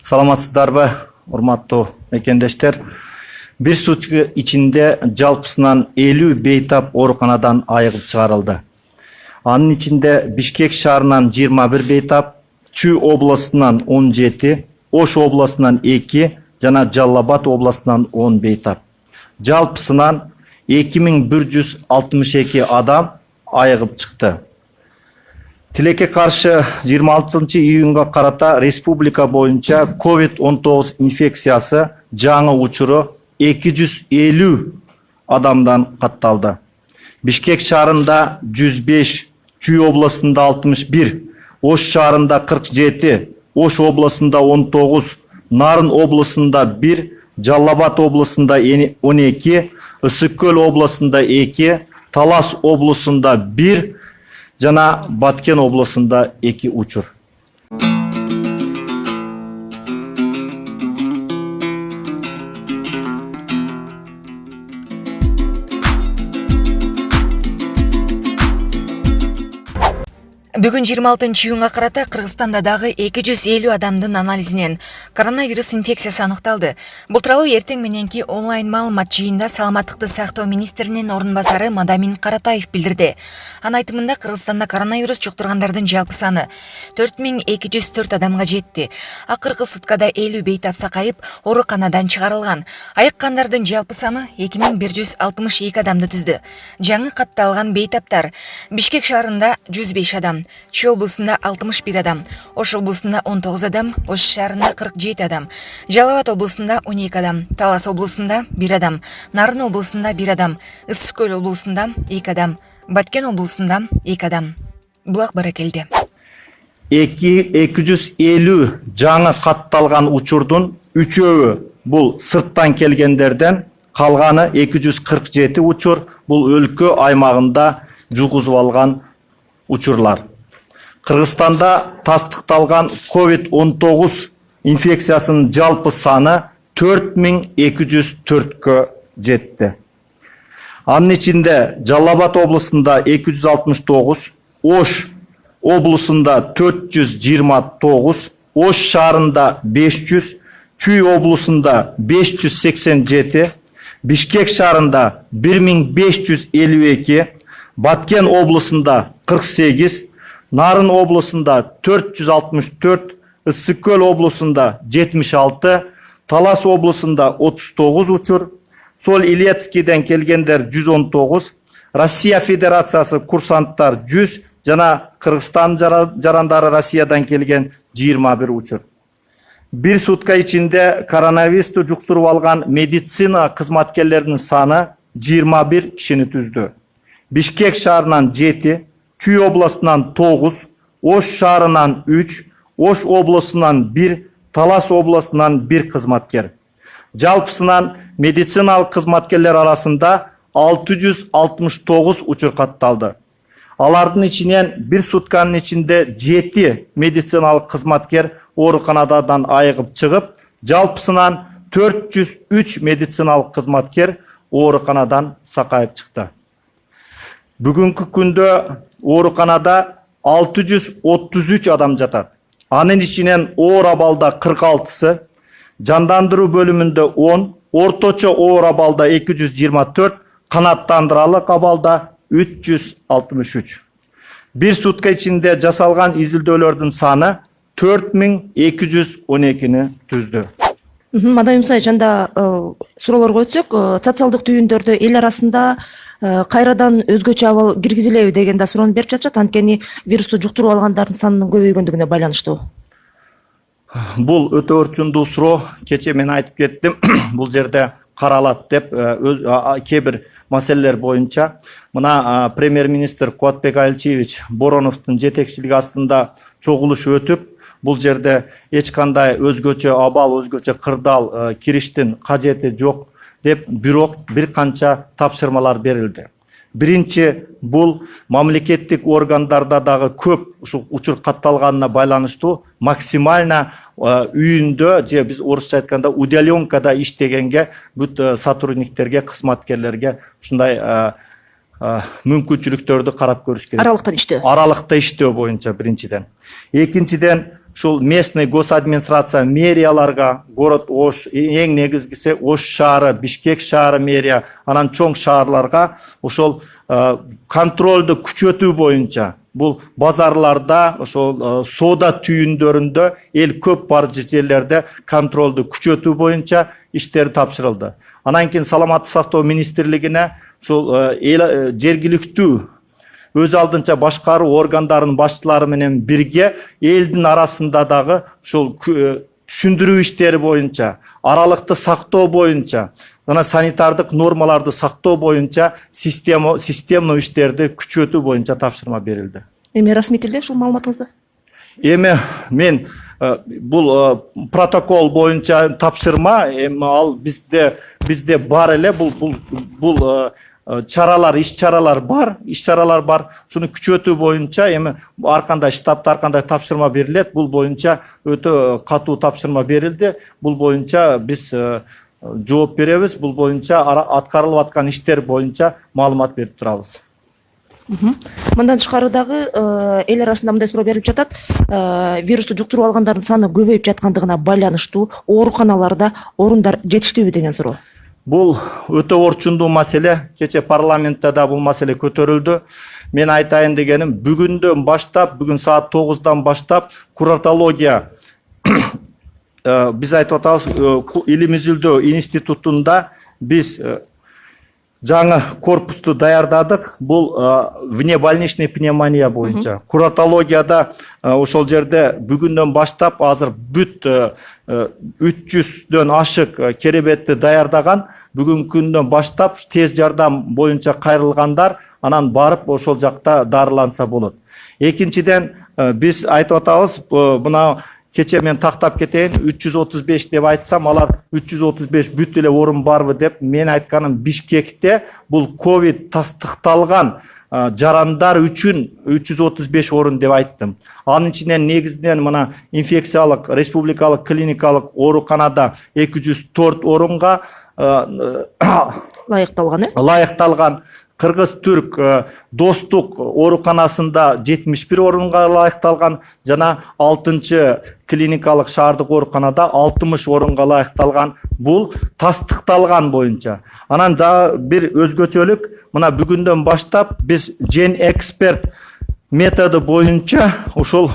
Саламатсыздарбы, урматтуу мекендештер. Бир сутка ичинде жалпысынан 50 бейтап ооруканадан айыгып чыгарылды. Анын ичинде Бишкек шаарынан 21 бейтап, Чүй областынан 17, Ош областынан 2 жана Жалал-Абад областынан 10 бейтап. Жалпысынан 2162 адам айыгып чыкты. Тилекке каршы 26 июнга карата республика боюнча COVID-19 инфекциясы жаңы учуру 250 адамдан катталды. Бишкек шаарында 105, Чүй областында 61, Ош шаарында 47, Ош областында 19, Нарын областында 1, Жалал-Абад областында 12, Ысык-Көл областында 2, Талас областында 1, жана Баткен областында 2 учур. Бүгүн 26 июнга карата Кыргызстанда дагы 250 адамдын анализинен коронавирус инфекциясы аныкталды. Бул тууралуу эртең мененки онлайн маалымат жыйында саламаттыкты сактоо министринин орун басары Мадамин Каратаев билдирди. Анын айтымында Кыргызстанда коронавирус жуктургандардын жалпы саны 4204 адамга жетти. Акыркы суткада 50 бейтап сакайып ооруканадан чыгарылган. Айыккандардын жалпы саны 2162 адамды түздү. Жаңы катталган бейтаптар Бишкек шаарында 105 адам, Чүй облусунда 61 адам, Ош облусунда 19 адам, Ош шаарында 47 адам, Жалал-Абад облусунда 12 адам, Талас облусунда 1 адам, Нарын облусунда 1 адам, Ысык-Көл облусунда 2 адам, Баткен облусунда 2 адам. Булак баракелди. 250 жаңы катталган учурдун 3-өө бул сырттан келгендерден, калганы 247 учур бул өлкө аймагында жугузуп алган учурлар. Кыргызстанда тастыкталган COVID-19 инфекциясынын жалпы саны 4204кө жетти. Анын ичинде Жалал-Абад облусунда 269, Ош облусунда 429, Ош шаарында 500, Чүй облусунда 587, Бишкек шаарында 1552, Баткен облусунда 48, Нарын облусунда 464, Ысык-Көл облусунда 76, Талас облусунда 39 учур, Сол Илецкийден келгендер 119, Россия Федерациясы курсанттар 100, жана Кыргызстан жарандары Россиядан келген 21 учур. Бир сутка ичинде коронавирусту жуктуруп алган медицина кызматкерлеринин саны 21 кишини түздү. Бишкек шаарынан 7, Чүй областынан 9, Ош шаарынан 3, Ош областынан 1, Талас областынан 1 кызматкер. Жалпысынан медициналык кызматкерлер арасында 669 учур катталды. Алардын ичинен бир сутканын ичинде 7 медициналык кызматкер ооруканадан айыгып чыгып, жалпысынан 403 медициналык кызматкер ооруканадан сакайып чыкты. Бүгүнкү күндө ооруканада 633 адам жатат. Анын ичинен оор абалда 46-сы, жандандыруу бөлүмүндө 10, орточо оор абалда 224, канаттандыралык абалда 363. Бир сутка ичинде жасалган изилдөөлөрдүн саны 4212-ни түздү. Мадам Мусаевич, анда суроолорго өтсөк, социалдык түйүндөрдө эл арасында кайрадан өзгөчө абал киргизилеби деген да суроону берип жатышат, анткени вирусту жуктуруп алгандардын санынын көбөйгөндүгүнө байланыштуу. Бул өтө орчундуу суроо. Кече мен айтып кеттим, бул жерде каралат деп кээ бир маселелер боюнча. Мына премьер-министр Кубатбек Айылчиевич Бороновдун жетекчилиги астында чогулуш өтүп, бул жерде эч кандай өзгөчө абал, өзгөчө кырдаал кириштин кажети жок деп бирок бир канча тапшырмалар берилди. Биринчи, бул мамлекеттик органдарда дагы көп ушул учур катталганына байланыштуу максимально үйүндө же биз орусча айтканда удаленкада иштегенге бүт сотрудниктерге, кызматкерлерге ушундай мүмкүнчүлүктөрдү карап көрүш керек. Аралыкта иштөө. Аралыкта иштөө боюнча биринчиден. Экинчиден, ушул местный госадминистрация мэрияларга, город Ош, эң негизгиси Ош шаары, Бишкек шаары мэрия, анан чоң шаарларга ошол контролду күчөтүү боюнча бул базарларда, ошол соода түйүндөрүндө эл көп бар жерлерде контролду күчөтүү боюнча иштер тапшырылды. Анан кийин саламаттык сактоо министрлигине ушул жергиликтүү өз алдынча башкаруу органдарынын башчылары менен бирге элдин арасында дагы ушул түшүндүрүү иштери боюнча, аралыкты сактоо боюнча, жана санитардык нормаларды сактоо боюнча системный иштерди күчөтүү боюнча тапшырма берилди. Эми расмий тилде ушул маалыматыңызды? Эми мен бул протокол боюнча тапшырма, эми ал бизде бар эле бул чаралар, иш-чаралар бар. Шуну күчөтүү боюнча эми ар кандай штабта ар кандай тапшырма берилет. Бул боюнча өтө катуу тапшырма берилди. Бул боюнча биз жооп беребиз. Бул боюнча аткарылып аткан иштер боюнча маалымат берип турабыз. Мындан тышкары дагы эл арасында мындай суроо берип жатат. Вирусту жуктуруп алгандардын саны көбөйүп жаткандыгына байланыштуу ооруканаларда орундар жетиштүүбү деген суроо. Бул өтө орчундуу маселе. Кече парламентте да бул маселе көтөрүлдү. Мен айтайын дегеним, бүгүндөн баштап, бүгүн саат 9-дан баштап куратология биз айтып атабыз, Илим Изилдөө институтунда биз жаңы корпусту даярдадык. Бул внебольничный пневмония боюнча. Куратологияда ошол жерде бүгүндөн баштап азыр бүт 300дөн ашык керебетти даярдаган. Бүгүнкү күндөн баштап тез жардам боюнча кайрылгандар анан барып ошол жакта дарыланса болот. Экинчиден биз айтып атабыз, мына кече мен тактап кетейин, 335 деп айтсам, алар 335 бүт эле орун барбы деп, мен айтканым Бишкекте бул ковид тастыкталган жарандар үчүн 335 орун деп айттым. Анын ичинен негизинен мына инфекциялык республикалык клиникалык ооруканада 204 орунга лайыкталган. Кыргыз-Түрк достук ооруканасында 71 орунга лайыкталган, жана 6-чы клиникалык шаардык ооруканада 60 орунга лайыкталган. Бул тастыкталган боюнча. Анан да бир өзгөчөлүк, мына бүгүндөн баштап биз Gen Expert методу боюнча ушул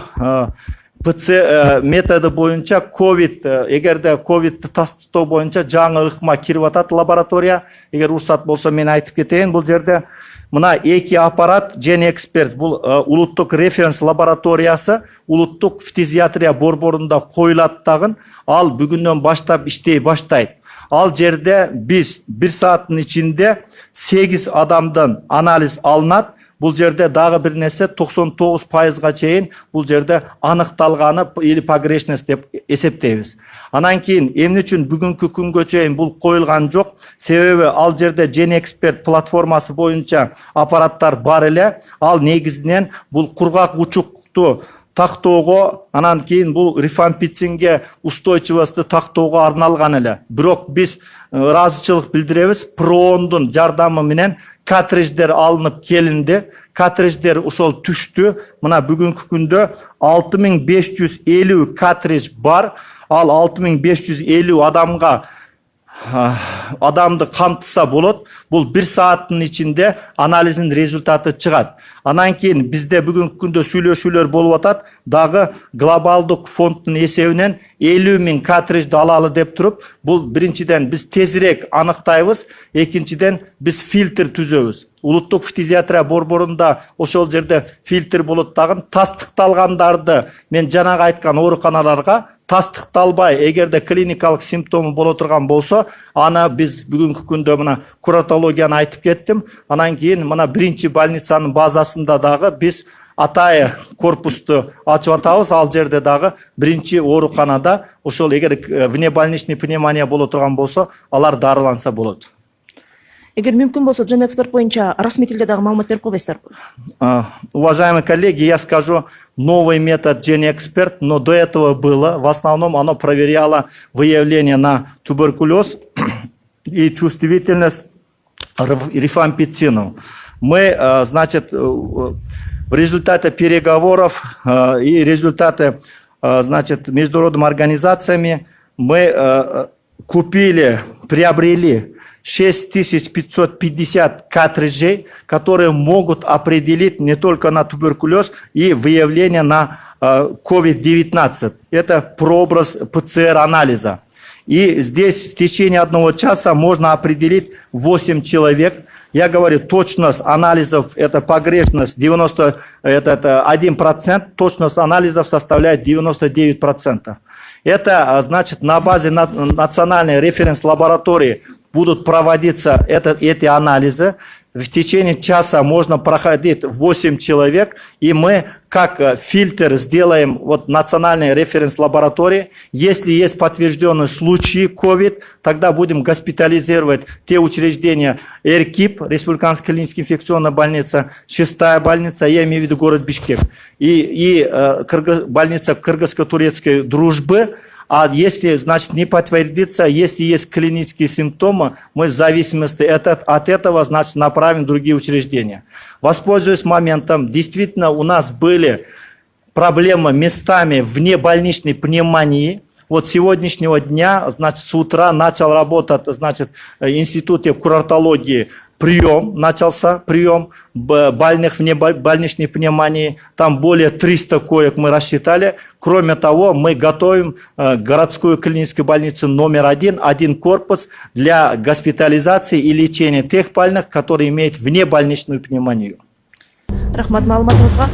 ПЦ методу боюнча ковид, эгерде ковидти тастыктоо боюнча жаңы ыкма кирип атат лаборатория. Эгер уруксат болсо мен айтып кетейин, бул жерде мына 2 аппарат Gen Expert, бул улуттук референс лабораториясы улуттук фтизиатрия борборунда коюлат дагы. Ал бүгүндөн баштап иштей баштайт. Ал жерде биз 1 сааттын ичинде 8 адамдан анализ алынат. Бул жерде дагы бир нерсе 99%га чейин бул жерде аныкталганы или погрешность деп эсептейбиз. Анан кийин эмне үчүн бүгүнкү күнгө чейин бул коюлган жок? Себеби ал жерде Gen Expert платформасы боюнча аппараттар бар эле. Ал негизинен бул кургак учукту тактоого, анан кийин бул рифампицинге устойчивостьту тактоого арналган эле. Бирок биз ыраазычылык билдиребиз, Проондун жардамы менен картридждер алынып келинди. Картридждер ошол түштү. Мына бүгүнкү күндө 6550 картридж бар. Ал 6550 адамды камтыса болот. Бул 1 сааттын ичинде анализдин результаты чыгат. Анан кийин бизде бүгүнкү күндө сүйлөшүүлөр болуп атат. Дагы глобалдык фонддун эсебинен 50 000 картриджди алалы деп туруп, бул биринчиден биз тезирээк аныктайбыз, экинчиден биз фильтр түзөбүз. Улуттук фтизиатрия борборунда ошол жерде фильтр болот дагы. Тастыкталгандарды мен жанагы айткан ооруканаларга тастыкталбай, эгерде клиникалык симптому боло турган болсо, аны биз бүгүнкү күндө мына куратологияны айтып кеттим. Анан кийин мына биринчи больницанын базасында дагы биз атайы корпусту ачып атабыз. Ал жерде дагы биринчи ооруканада ошол эгер внебольничный пневмония боло турган болсо, алар дарыланса болот. Эгер мүмкүн болсо, Gen Expert боюнча расмий тилде дагы маалымат берип койбойсуздарбы? Уважаемые коллеги, я скажу, новый метод Gen Expert, но до этого было. В основном оно проверяло выявление на туберкулез и чувствительность рифампицину. Мы, значит, в результате переговоров и результаты значит, международными организациями мы приобрели 6550 картриджей, которые могут определить не только на туберкулез и выявление на COVID-19. Это прообраз ПЦР-анализа. И здесь в течение 1 часа можно определить 8 человек. Я говорю, точность анализов, это погрешность 1%, точность анализов составляет 99%. Это значит, на базе национальной референс-лаборатории будут проводиться эти анализы. В течение часа можно проходить 8 человек, и мы как фильтр сделаем национальной референс-лаборатории. Если есть подтвержденные случаи COVID, тогда будем госпитализировать те учреждения РКИП, Республиканская клиническая инфекционная больница, 6-я больница, я имею в виду город Бишкек, и больница кыргызско-турецкой дружбы. А если, значит, не подтвердится, если есть клинические симптомы, мы в зависимости от этого, значит, направим в другие учреждения. Воспользуясь моментом, действительно у нас были проблемы местами внебольничной пневмонии. Вот сегодняшнего дня, значит, с утра начал работать, значит, в институте курортологии начался прием больных внебольничной пневмонии. Там более 300 коек мы рассчитали. Кроме того, мы готовим городскую клиническую больницу номер 1 корпус для госпитализации и лечения тех больных, которые имеют внебольничную пневмонию. Рахмат маалыматыңызга.